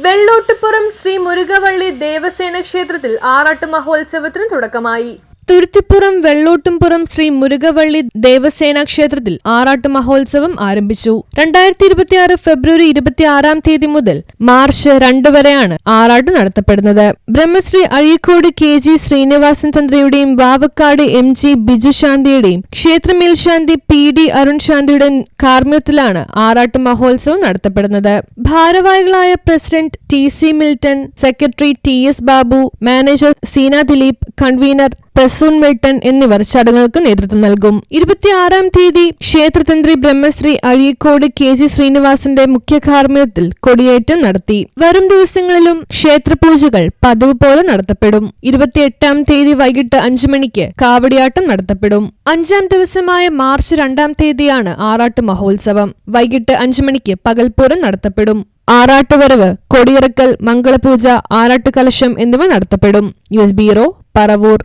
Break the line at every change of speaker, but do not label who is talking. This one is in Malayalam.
വെള്ളോട്ടുപുറം ശ്രീ മുരുകവള്ളി ദേവസേന ക്ഷേത്രത്തിൽ ആറാട്ട് മഹോത്സവത്തിന് തുടക്കമായി. തുരുത്തിപ്പുറം വെള്ളോട്ടുംപുറം ശ്രീ മുരുകവള്ളി ദേവസേന ക്ഷേത്രത്തിൽ ആറാട്ട് മഹോത്സവം ആരംഭിച്ചു. 2026 ഫെബ്രുവരി 26 മുതൽ മാർച്ച് 2 വരെയാണ് ആറാട്ട് നടത്തപ്പെടുന്നത്. Brahmashri Azhikode KG Sreenivasan തന്ത്രിയുടെയും Vavakkad MG Biju ശാന്തിയുടെയും ക്ഷേത്രമേൽശാന്തി PD Arun ശാന്തിയുടെ കാർമ്മികത്തിലാണ് ആറാട്ട് മഹോത്സവം നടത്തപ്പെടുന്നത്. ഭാരവാഹികളായ president TC Milton, secretary TS Babu, manager Seena Dileep, convener Prasoon Milton എന്നിവർ ചടങ്ങുകൾക്ക് നേതൃത്വം നൽകും. 26 ക്ഷേത്രതന്ത്രി ബ്രഹ്മശ്രീ അഴീക്കോട് KG ശ്രീനിവാസന്റെ മുഖ്യ കാർമ്മികത്തിൽ കൊടിയേറ്റം നടത്തി. വരും ദിവസങ്ങളിലും ക്ഷേത്രപൂജകൾ പതിവ് പോലെ നടത്തപ്പെടും. 28 വൈകിട്ട് 5 മണിക്ക് കാവടിയാട്ടം നടത്തപ്പെടും. 5ാം ദിവസമായ മാർച്ച് 2 ആറാട്ട് മഹോത്സവം. വൈകിട്ട് 5 മണിക്ക് പകൽപ്പൂരം നടത്തപ്പെടും. ആറാട്ടുവരവ്, കൊടിയിറക്കൽ, മംഗളപൂജ, ആറാട്ട് കലശം എന്നിവ നടത്തപ്പെടും. News bureau, Paravur.